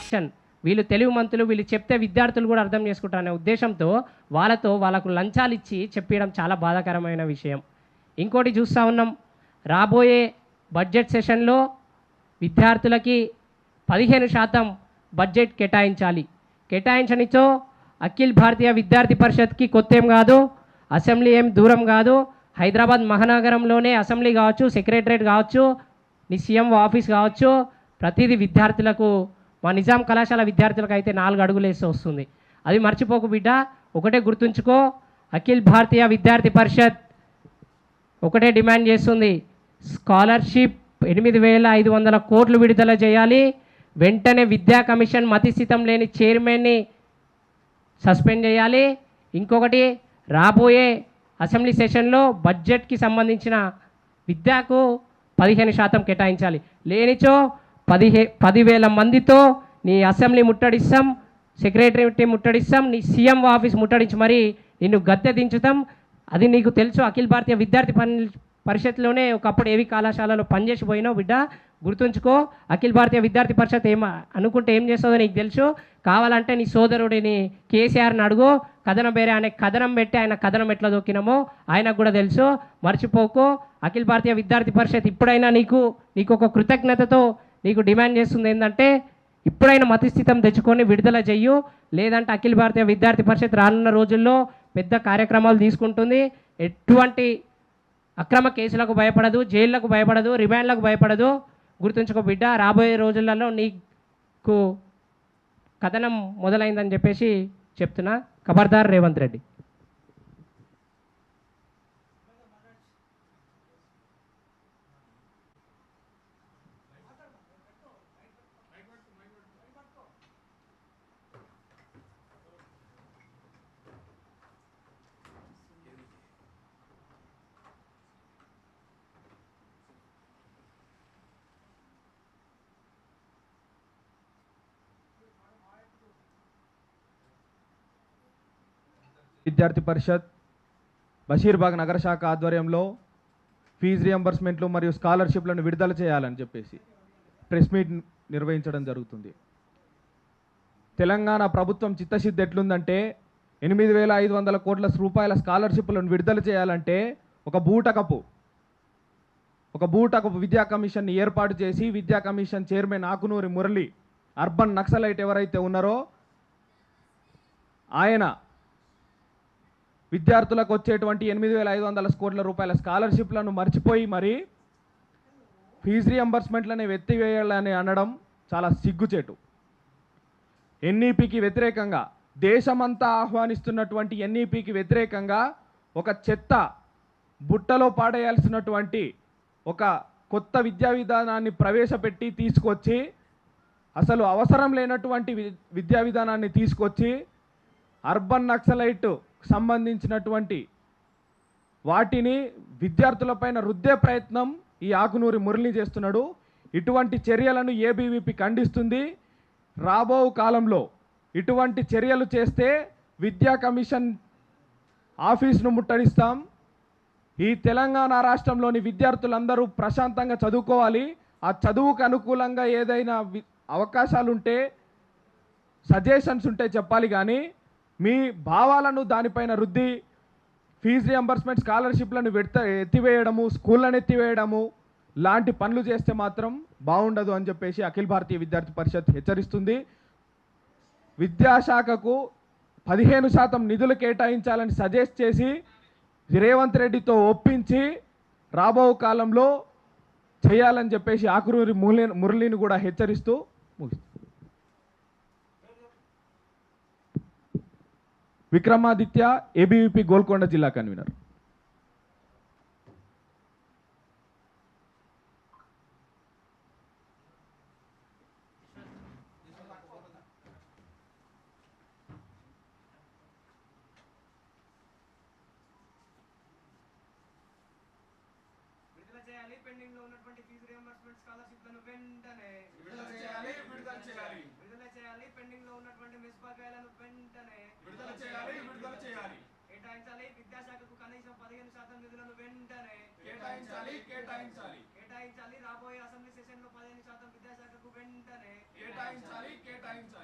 Commission వీళ్ళు తెలుగు మంత్రులు వీళ్ళు చెప్తే విద్యార్థులు కూడా అర్థం చేసుకుంటారనే ఉద్దేశంతో వాళ్ళకు లంచాలు ఇచ్చి చెప్పడం చాలా బాధాకరమైన విషయం. ఇంకోటి చూస్తూ ఉన్నాం, రాబోయే బడ్జెట్ సెషన్లో విద్యార్థులకి 15% బడ్జెట్ కేటాయించనిచో అఖిల్ భారతీయ విద్యార్థి పరిషత్కి కొత్త ఏం కాదు, అసెంబ్లీ ఏం దూరం కాదు. హైదరాబాద్ మహానగరంలోనే అసెంబ్లీ కావచ్చు, సెక్రటరేట్ కావచ్చు, నీ సీఎం ఆఫీస్ కావచ్చు, ప్రతిదీ విద్యార్థులకు మా నిజాం కళాశాల విద్యార్థులకు అయితే 4 అడుగులు వేసి వస్తుంది. అది మర్చిపోకు బిడ్డ, ఒకటే గుర్తుంచుకో, అఖిల్ భారతీయ విద్యార్థి పరిషత్ ఒకటే డిమాండ్ చేస్తుంది, స్కాలర్షిప్ 8,500 కోట్లు విడుదల చేయాలి. వెంటనే విద్యా కమిషన్ మతిస్థితం లేని చైర్మన్ని సస్పెండ్ చేయాలి. ఇంకొకటి, రాబోయే అసెంబ్లీ సెషన్లో బడ్జెట్కి సంబంధించిన విద్యకు 15% కేటాయించాలి. లేనిచో 10,000 మందితో నీ అసెంబ్లీ ముట్టడిస్తాం, సెక్రటరీ ముట్టడిస్తాం, నీ సీఎం ఆఫీస్ ముట్టడించి మరి నిన్ను గద్దె దించుతాం. అది నీకు తెలుసు. అఖిల్ భారతీయ విద్యార్థి పరిషత్లోనే ఒకప్పుడు ఏవి కళాశాలలో పనిచేసి పోయినావు బిడ్డ, గుర్తుంచుకో. అఖిల్ భారతీయ విద్యార్థి పరిషత్ అనుకుంటే ఏం చేస్తుందో నీకు తెలుసు. కావాలంటే నీ సోదరుడిని కేసీఆర్ని అడుగు, కథనం వేరే అనే కథనం పెట్టి ఆయన కథనం ఎట్లా దొక్కినామో ఆయనకు కూడా తెలుసు. మర్చిపోకు. అఖిల్ భారతీయ విద్యార్థి పరిషత్ ఇప్పుడైనా నీకు ఒక కృతజ్ఞతతో నీకు డిమాండ్ చేస్తుంది ఏంటంటే, ఇప్పుడైనా మతిస్థితం తెచ్చుకొని విడుదల చెయ్యు. లేదంటే అఖిల్ భారతీయ విద్యార్థి పరిషత్ రానున్న రోజుల్లో పెద్ద కార్యక్రమాలు తీసుకుంటుంది. ఎటువంటి అక్రమ కేసులకు భయపడదు, జైళ్లకు భయపడదు, రిమాండ్లకు భయపడదు. గుర్తుంచుకో బిడ్డ, రాబోయే రోజులలో నీకు కథనం మొదలైందని చెప్పేసి చెప్తున్నా. ఖబర్దార్ రేవంత్ రెడ్డి. విద్యార్థి పరిషత్ బషీర్బాగ్ నగర శాఖ ఆధ్వర్యంలో ఫీజు రియంబర్స్మెంట్లు మరియు స్కాలర్షిప్లను విడుదల చేయాలని చెప్పేసి ప్రెస్ మీట్ నిర్వహించడం జరుగుతుంది. తెలంగాణ ప్రభుత్వం చిత్తశుద్ధి ఎట్లుందంటే, 8,500 కోట్ల రూపాయల స్కాలర్షిప్లను విడుదల చేయాలంటే ఒక బూటకపు విద్యా కమిషన్ని ఏర్పాటు చేసి, విద్యా commission chairman Akunuri Murali urban naxalite ఎవరైతే ఉన్నారో ఆయన విద్యార్థులకు వచ్చేటువంటి 8,500 కోట్ల రూపాయల స్కాలర్షిప్లను మర్చిపోయి మరి ఫీజు రియంబర్స్మెంట్లని ఎత్తివేయాలని అనడం చాలా సిగ్గుచేటు. ఎన్ఈపికి వ్యతిరేకంగా, దేశమంతా ఆహ్వానిస్తున్నటువంటి ఎన్ఈపికి వ్యతిరేకంగా ఒక చెత్త బుట్టలో పాడేయాల్సినటువంటి ఒక కొత్త విద్యా విధానాన్ని ప్రవేశపెట్టి తీసుకొచ్చి, అసలు అవసరం లేనటువంటి విద్యా విధానాన్ని తీసుకొచ్చి అర్బన్ నక్సలైట్ సంబంధించినటువంటి వాటిని విద్యార్థులపైన రుద్దే ప్రయత్నం ఈ ఆకునూరి మురళి చేస్తున్నాడు. ఇటువంటి చర్యలను ఏబీవీపీ ఖండిస్తుంది. రాబో కాలంలో ఇటువంటి చర్యలు చేస్తే విద్యా కమిషన్ ఆఫీస్ను ముట్టడిస్తాం. ఈ తెలంగాణ రాష్ట్రంలోని విద్యార్థులందరూ ప్రశాంతంగా చదువుకోవాలి. ఆ చదువుకు అనుకూలంగా ఏదైనా అవకాశాలుంటే, సజెషన్స్ ఉంటే చెప్పాలి. కానీ మీ భావాలను దానిపైన రుద్ది ఫీజు రియంబర్స్మెంట్ స్కాలర్షిప్లను ఎత్తివేయడము, స్కూళ్ళను ఎత్తివేయడము లాంటి పనులు చేస్తే మాత్రం బాగుండదు అని చెప్పేసి అఖిల్ భారతీయ విద్యార్థి పరిషత్ హెచ్చరిస్తుంది. విద్యాశాఖకు 15% నిధులు కేటాయించాలని సజెస్ట్ చేసి రేవంత్ రెడ్డితో ఒప్పించి రాబో కాలంలో చేయాలని చెప్పేసి ఆకునూరి మురళిని కూడా హెచ్చరిస్తూ ముగిస్తుంది. విక్రమాదిత్య, ఏబీవీపీ గోల్కొండ జిల్లా కన్వీనర్. పెండింగ్లో ఉన్నటువంటి ఫీజు రియంబర్స్మెంట్ స్కాలర్షిప్లను వెంటనే విడుదల చేయాలి. పెండింగ్లో ఉన్నటువంటి మిస్ బకాయిలను వెంటనే విడుదల చేయాలి. కేటాయించాలి. విద్యాశాఖకు కనీసం 15% నిధులను వెంటనే కేటాయించాలి. రాబోయే అసెంబ్లీ సెషన్లో 15% విద్యాశాఖకు వెంటనే కేటాయించాలి కేటాయించాలి